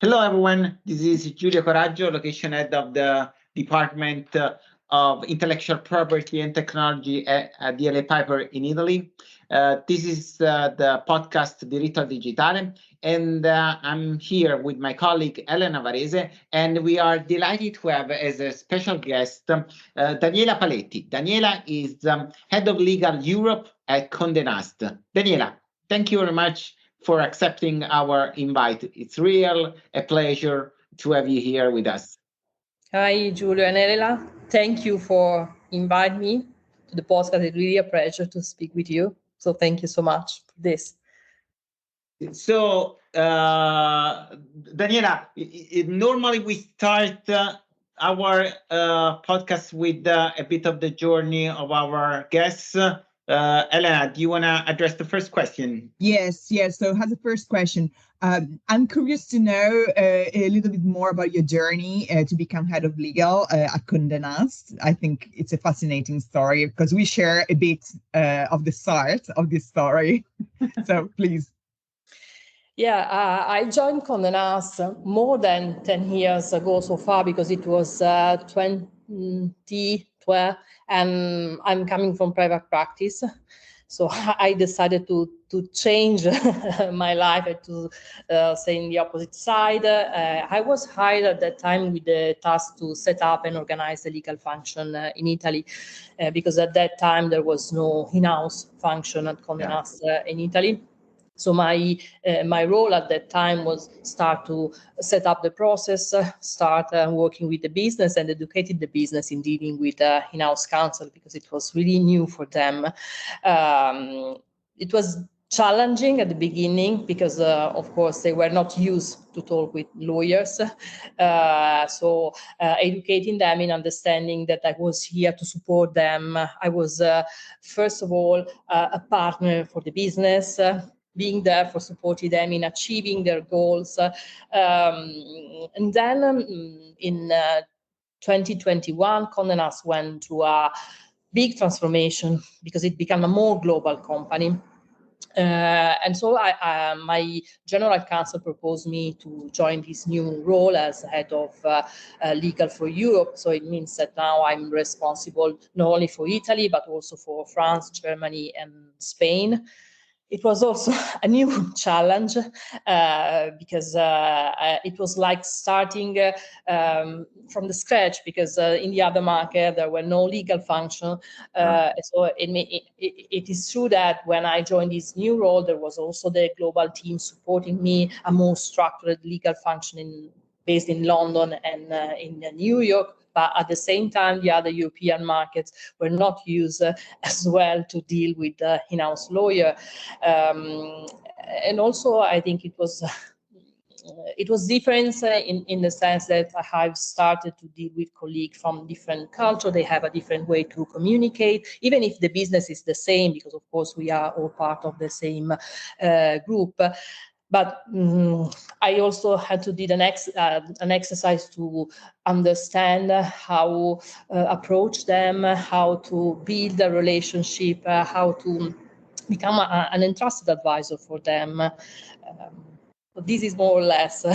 Hello, everyone. This is Giulio Coraggio, location head of the Department of Intellectual Property and Technology at DLA Piper in Italy. This is the podcast Diritto al Digitale, and I'm here with my colleague Elena Varese, and we are delighted to have as a special guest Daniela Paletti. Daniela is Head of Legal Europe at Condé Nast. Daniela, thank you very much for accepting our invite. It's real a pleasure to have you here with us. Hi, Giulio and Elena. Thank you for inviting me to the podcast. It's really a pleasure to speak with you. So thank you so much for this. So, Daniela, normally we start our podcast with a bit of the journey of our guests. Elena, do you want to address the first question? Yes. So as the first question, I'm curious to know a little bit more about your journey to become head of legal at Condé Nast. I think it's a fascinating story because we share a bit of the start of this story. So please. Yeah, I joined Condé Nast more than 10 years ago so far because it was 2012 and I'm coming from private practice. So I decided to change my life and to say in the opposite side. I was hired at that time with the task to set up and organize the legal function in Italy because at that time there was no in-house function at Condé Nast in Italy. So my role at that time was start to set up the process, start working with the business and educating the business in dealing with in-house counsel because it was really new for them. It was challenging at the beginning because, of course, they were not used to talk with lawyers. So educating them in understanding that I was here to support them. I was, first of all, a partner for the business, being there for supporting them in achieving their goals. And then in 2021, Condé Nast went to a big transformation because it became a more global company. And so my general counsel proposed me to join this new role as head of legal for Europe. So it means that now I'm responsible not only for Italy, but also for France, Germany, and Spain. It was also a new challenge because it was like starting from the scratch because in the other market there were no legal function. So it is true that when I joined this new role, there was also the global team supporting me, a more structured legal function based in London and in New York. But at the same time, the other European markets were not used as well to deal with the in-house lawyer. And also, I think it was different in the sense that I've started to deal with colleagues from different culture. They have a different way to communicate, even if the business is the same, because of course we are all part of the same group. But I also had to do an exercise to understand how approach them, how to build a relationship, how to become an entrusted advisor for them. So this is more or less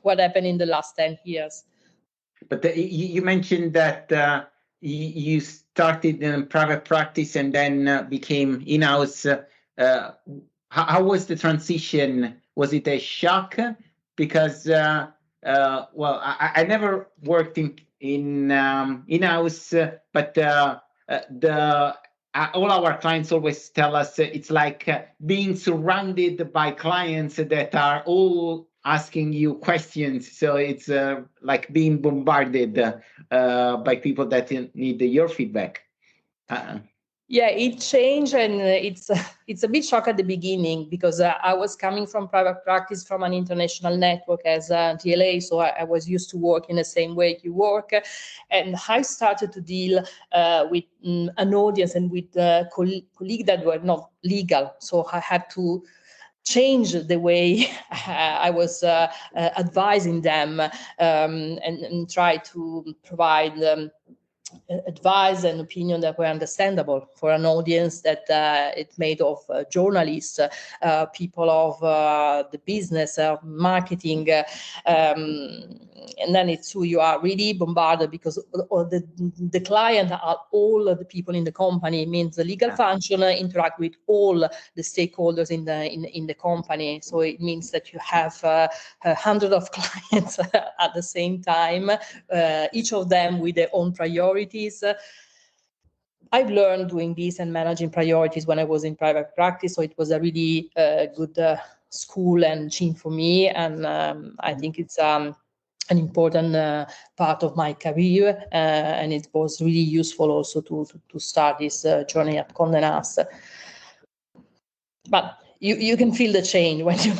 what happened in the last 10 years. But you mentioned that you started in private practice and then became in-house. How was the transition? Was it a shock? Because I never worked in in-house, but all our clients always tell us it's like being surrounded by clients that are all asking you questions. So it's like being bombarded by people that need your feedback. Yeah, it changed, and it's a bit shock at the beginning because I was coming from private practice from an international network as a DLA, so I was used to work in the same way you work, and I started to deal with an audience and with colleagues that were not legal, so I had to change the way I was advising them and try to provide advice and opinion that were understandable for an audience that it's made of journalists, people of the business, marketing, and then it's who you are really bombarded because the client are all of the people in the company. It means the legal function interact with all the stakeholders in the company. So it means that you have hundreds of clients at the same time, each of them with their own priorities. I've learned doing this and managing priorities when I was in private practice, so it was a really good school and chin for me, and I think it's an important part of my career, and it was really useful also to start this journey at Condé Nast. But you can feel the change when you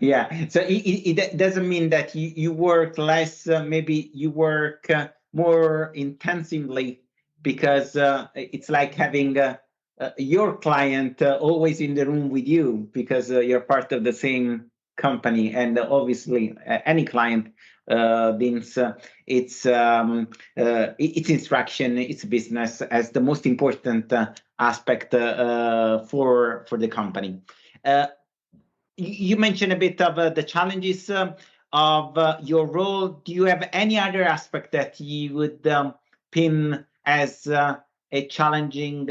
Yeah, so it doesn't mean that you work less, maybe you work more intensively, because it's like having your client always in the room with you, because you're part of the same company, and obviously any client means it's instruction, it's business as the most important aspect for the company. You mentioned a bit of the challenges of your role. Do you have any other aspect that you would pin as a challenging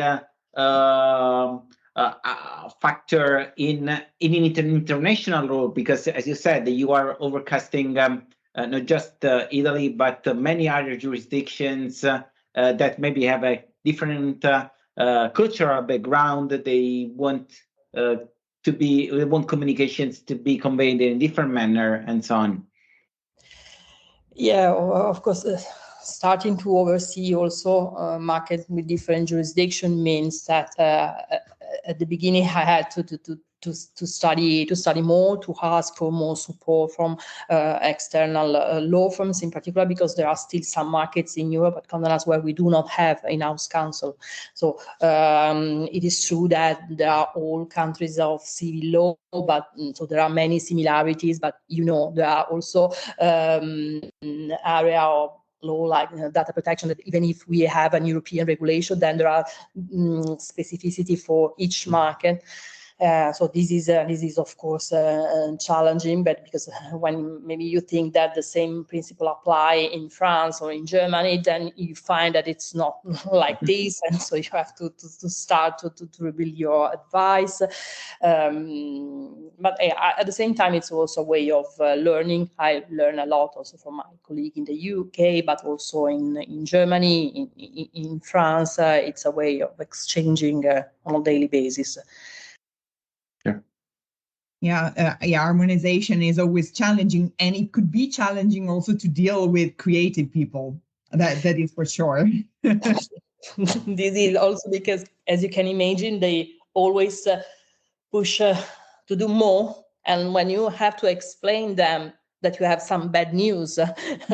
factor in an international role? Because, as you said, you are overcasting not just Italy, but many other jurisdictions that maybe have a different cultural background. They want we want communications to be conveyed in a different manner, and so on. Yeah, of course, starting to oversee also markets with different jurisdiction means that at the beginning I had to study more, to ask for more support from external law firms in particular, because there are still some markets in Europe at Condé Nast where we do not have in-house counsel. So it is true that there are all countries of civil law, but so there are many similarities, but there are also area of law like data protection, that even if we have an European regulation, then there are specificity for each market. So this is of course challenging, but because when maybe you think that the same principle apply in France or in Germany, then you find that it's not like this, and so you have to start to rebuild your advice. But at the same time, it's also a way of learning. I learn a lot also from my colleague in the UK, but also in Germany, in France. It's a way of exchanging on a daily basis. Yeah, harmonization is always challenging, and it could be challenging also to deal with creative people. That is for sure. This is also because, as you can imagine, they always push to do more, and when you have to explain them that you have some bad news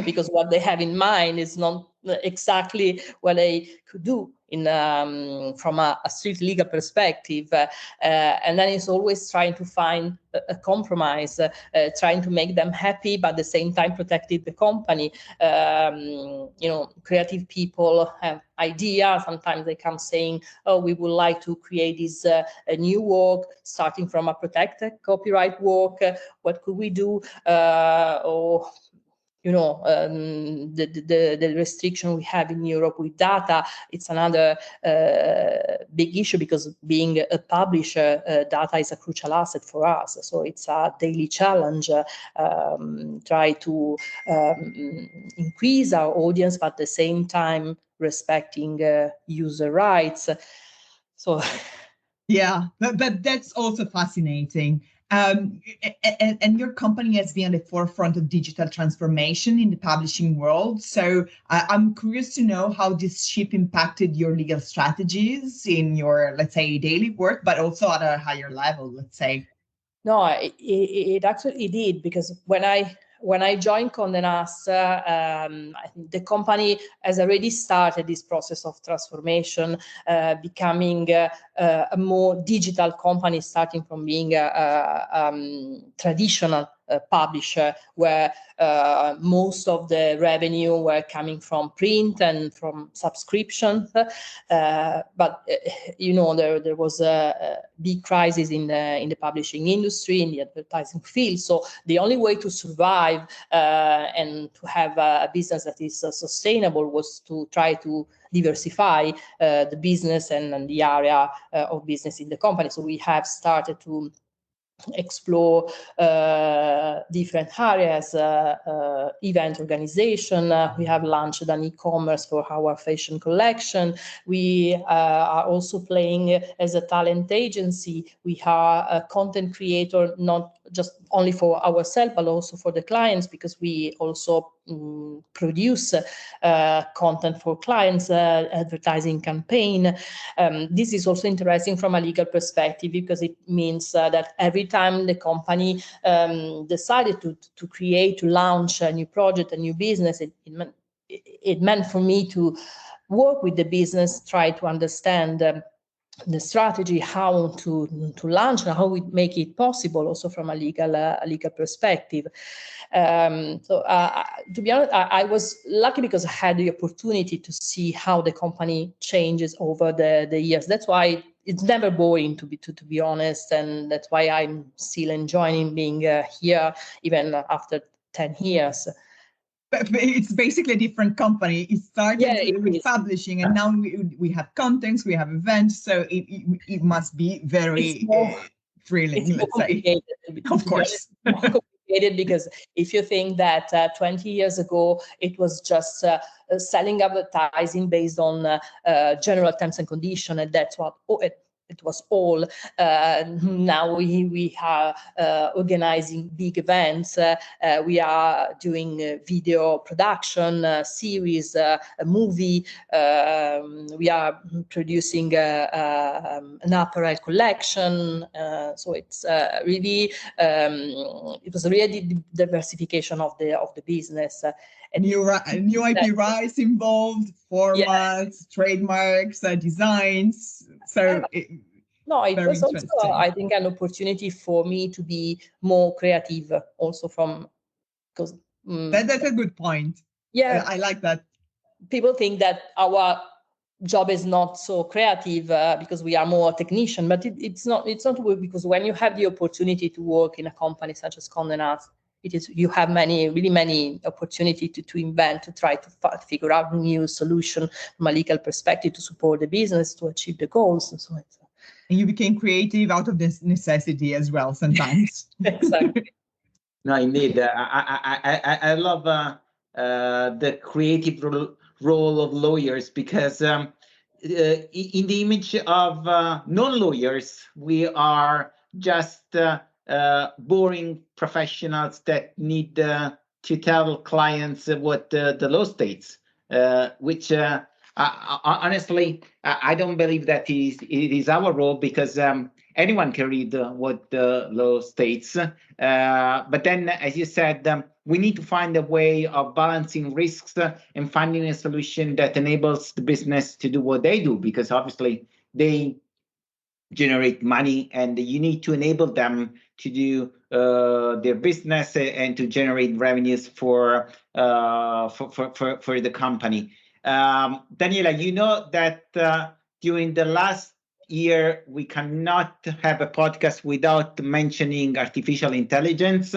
because what they have in mind is not exactly what they could do from a strict legal perspective, and then it's always trying to find a compromise, trying to make them happy, but at the same time protecting the company. Creative people have ideas. Sometimes they come saying, "Oh, we would like to create this a new work, starting from a protected copyright work. What could we do?" The restriction we have in Europe with data, it's another big issue, because being a publisher, data is a crucial asset for us. So it's a daily challenge, try to increase our audience, but at the same time respecting user rights. So yeah, but that's also fascinating. And your company has been at the forefront of digital transformation in the publishing world. So I'm curious to know how this shift impacted your legal strategies in your, let's say, daily work, but also at a higher level, let's say. No, it actually did, because when I joined Condé Nast, I think the company has already started this process of transformation, becoming a more digital company, starting from being a traditional publisher, where most of the revenue were coming from print and from subscriptions. But there was a big crisis in the publishing industry, in the advertising field. So the only way to survive and to have a business that is sustainable was to try to diversify the business and the area of business in the company. So we have started to explore different areas, event organization. We have launched an e-commerce for our fashion collection. We are also playing as a talent agency. We are a content creator, not just only for ourselves, but also for the clients, because we also produce content for clients, advertising campaign. This is also interesting from a legal perspective, because it means that every time the company decided to create, to launch a new project, a new business, it meant for me to work with the business, try to understand the strategy, how to launch and how we make it possible, also from a legal perspective. To be honest, I was lucky because I had the opportunity to see how the company changes over the years. That's why it's never boring, to be honest, and that's why I'm still enjoying being here even after 10 years. But it's basically a different company. It started with publishing, and now we have contents, we have events, so it must be very thrilling, let's say. Of course. Complicated, because if you think that 20 years ago it was just selling advertising based on general terms and conditions, and that's what it was all. Now we are organizing big events. We are doing video production, series, a movie. We are producing an apparel collection. So it's really it was really diversification of the business. And new IP rights involved, formats, trademarks, designs. So it was also, I think, an opportunity for me to be more creative, also because that's a good point. Yeah, I like that. People think that our job is not so creative because we are more technician, but it's not. It's not because when you have the opportunity to work in a company such as Condé Nast, you have really many opportunity to invent, to try to figure out new solution from a legal perspective to support the business to achieve the goals, and so on. And you became creative out of this necessity as well sometimes. Exactly. No, indeed. I love the creative role of lawyers, because in the image of non-lawyers, we are just boring professionals that need to tell clients what the law states, which honestly, I don't believe that it is our role, because anyone can read what the law states. But then, as you said, we need to find a way of balancing risks and finding a solution that enables the business to do what they do, because obviously they generate money, and you need to enable them to do their business and to generate revenues for the company. Daniela, you know that during the last year we cannot have a podcast without mentioning artificial intelligence.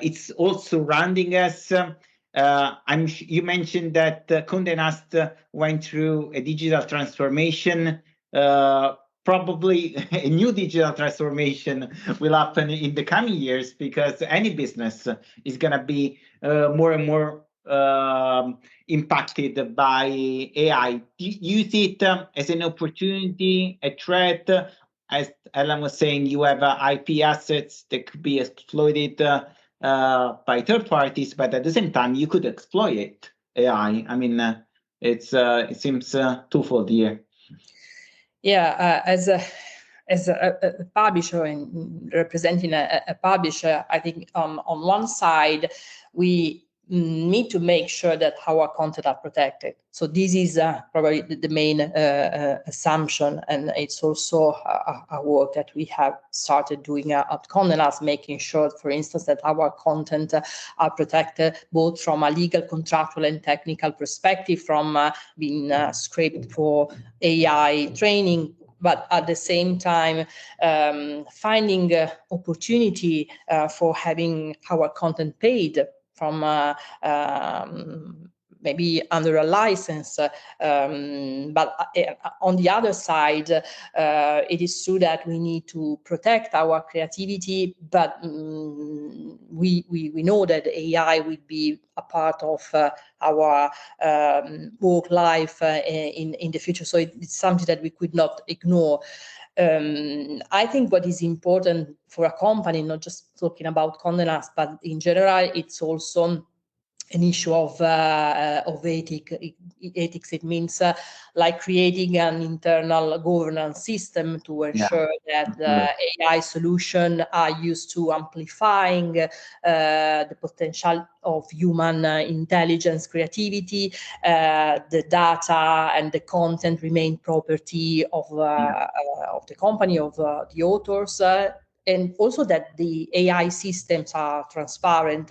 It's all surrounding us. You mentioned that Condé Nast went through a digital transformation. Probably a new digital transformation will happen in the coming years, because any business is going to be more and more impacted by AI. Do you see it as an opportunity, a threat? As Elena was saying, you have IP assets that could be exploited by third parties, but at the same time, you could exploit AI. I mean, it seems twofold here. Yeah, as a publisher and representing a publisher, I think on one side we need to make sure that our content are protected. So this is probably the main assumption, and it's also a work that we have started doing at Condé Nast, making sure, for instance, that our content are protected both from a legal, contractual, and technical perspective, from being scraped for AI training, but at the same time finding opportunity for having our content paid from maybe under a license, but on the other side, it is true that we need to protect our creativity, but we know that AI will be a part of our work life in the future, so it's something that we could not ignore. I think what is important for a company, not just talking about Condé Nast, but in general, it's also an issue of ethics. It means like creating an internal governance system to ensure that AI solutions are used to amplifying the potential of human intelligence, creativity, the data and the content remain property of the company, of the authors, and also that the AI systems are transparent.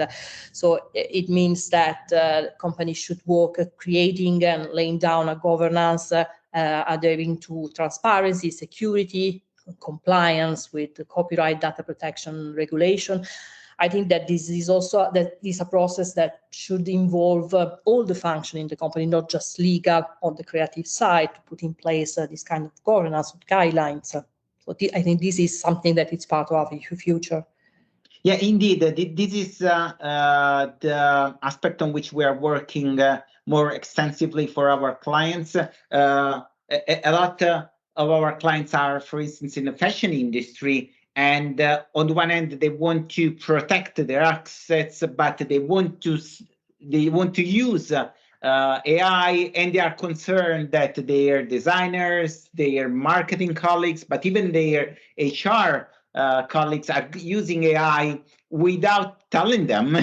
So it means that companies should work at creating and laying down a governance adhering to transparency, security, compliance with the copyright data protection regulation. I think that this is also a process that should involve all the function in the company, not just legal on the creative side, to put in place this kind of governance guidelines. So I think this is something that is part of our future. Yeah, indeed. This is the aspect on which we are working more extensively for our clients. A lot of our clients are, for instance, in the fashion industry. And on the one hand, they want to protect their assets, but they want to use AI, and they are concerned that their designers, their marketing colleagues, but even their HR colleagues are using AI without telling them,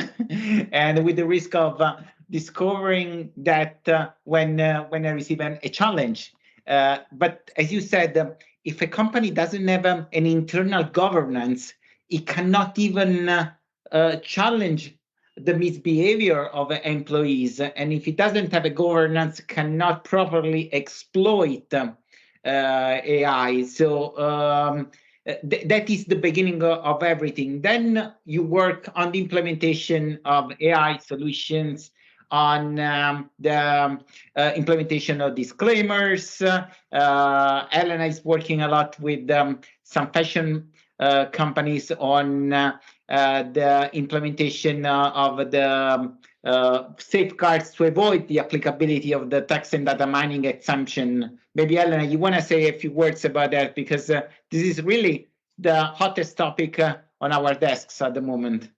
and with the risk of discovering that when I receive a challenge. But as you said, if a company doesn't have an internal governance, it cannot even challenge the misbehavior of employees, and if it doesn't have a governance, cannot properly exploit AI. So that is the beginning of everything. Then you work on the implementation of AI solutions, on the implementation of disclaimers. Elena is working a lot with some fashion companies on the implementation of the safeguards to avoid the applicability of the text and data mining exemption. Maybe, Elena, you want to say a few words about that, because this is really the hottest topic on our desks at the moment.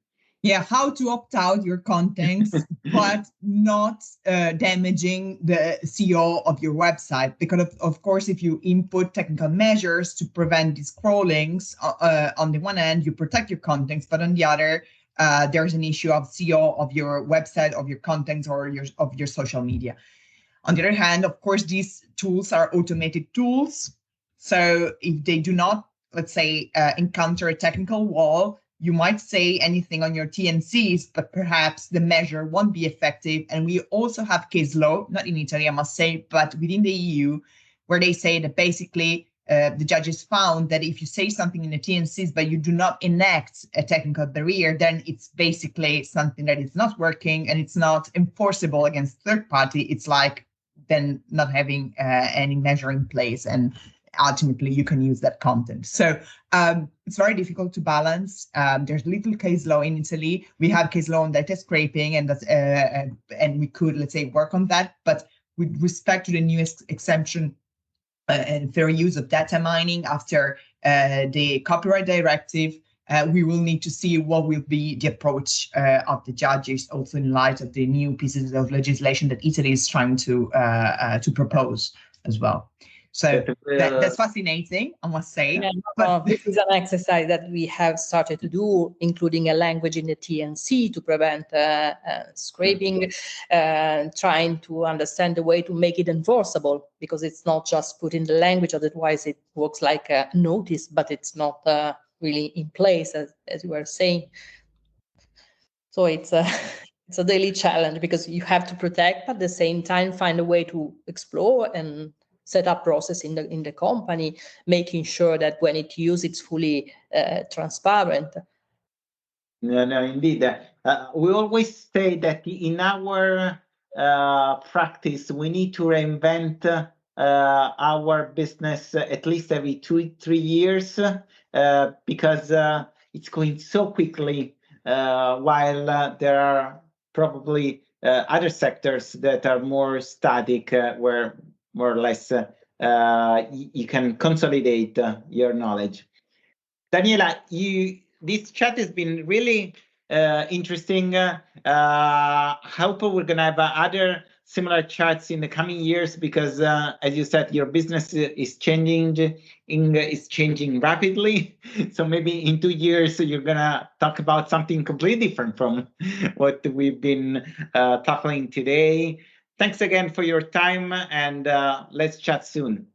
Yeah, how to opt out your contents, but not damaging the SEO of your website. Because, of course, if you input technical measures to prevent these crawlings, on the one hand, you protect your contents, but on the other, there's an issue of SEO of your website, of your contents, or of your social media. On the other hand, of course, these tools are automated tools. So if they do not, let's say, encounter a technical wall, you might say anything on your TNCs, but perhaps the measure won't be effective. And we also have case law, not in Italy, I must say, but within the EU, where they say that basically the judges found that if you say something in the TNCs, but you do not enact a technical barrier, then it's basically something that is not working and it's not enforceable against third party. It's like then not having any measure in place, and ultimately you can use that content. So it's very difficult to balance. There's little case law in Italy. We have case law on data scraping, and that's and we could, let's say, work on that. But with respect to the new exemption and fair use of data mining after the copyright directive, we will need to see what will be the approach of the judges, also in light of the new pieces of legislation that Italy is trying to propose as well. So that's fascinating, I must say. Yeah, But this is an exercise that we have started to do, including a language in the TNC to prevent scraping, trying to understand the way to make it enforceable, because it's not just put in the language, otherwise it works like a notice, but it's not really in place, as you were saying. So it's a it's a daily challenge, because you have to protect, but at the same time find a way to explore and set up process in the company, making sure that when it's used, it's fully transparent. No, indeed. We always say that in our practice, we need to reinvent our business at least every 2-3 years, because it's going so quickly, while there are probably other sectors that are more static, where more or less you can consolidate your knowledge. Daniela, this chat has been really interesting. Hope we're gonna have other similar chats in the coming years, because as you said, your business is changing rapidly. So maybe in 2 years you're gonna talk about something completely different from what we've been tackling today. Thanks again for your time, and let's chat soon.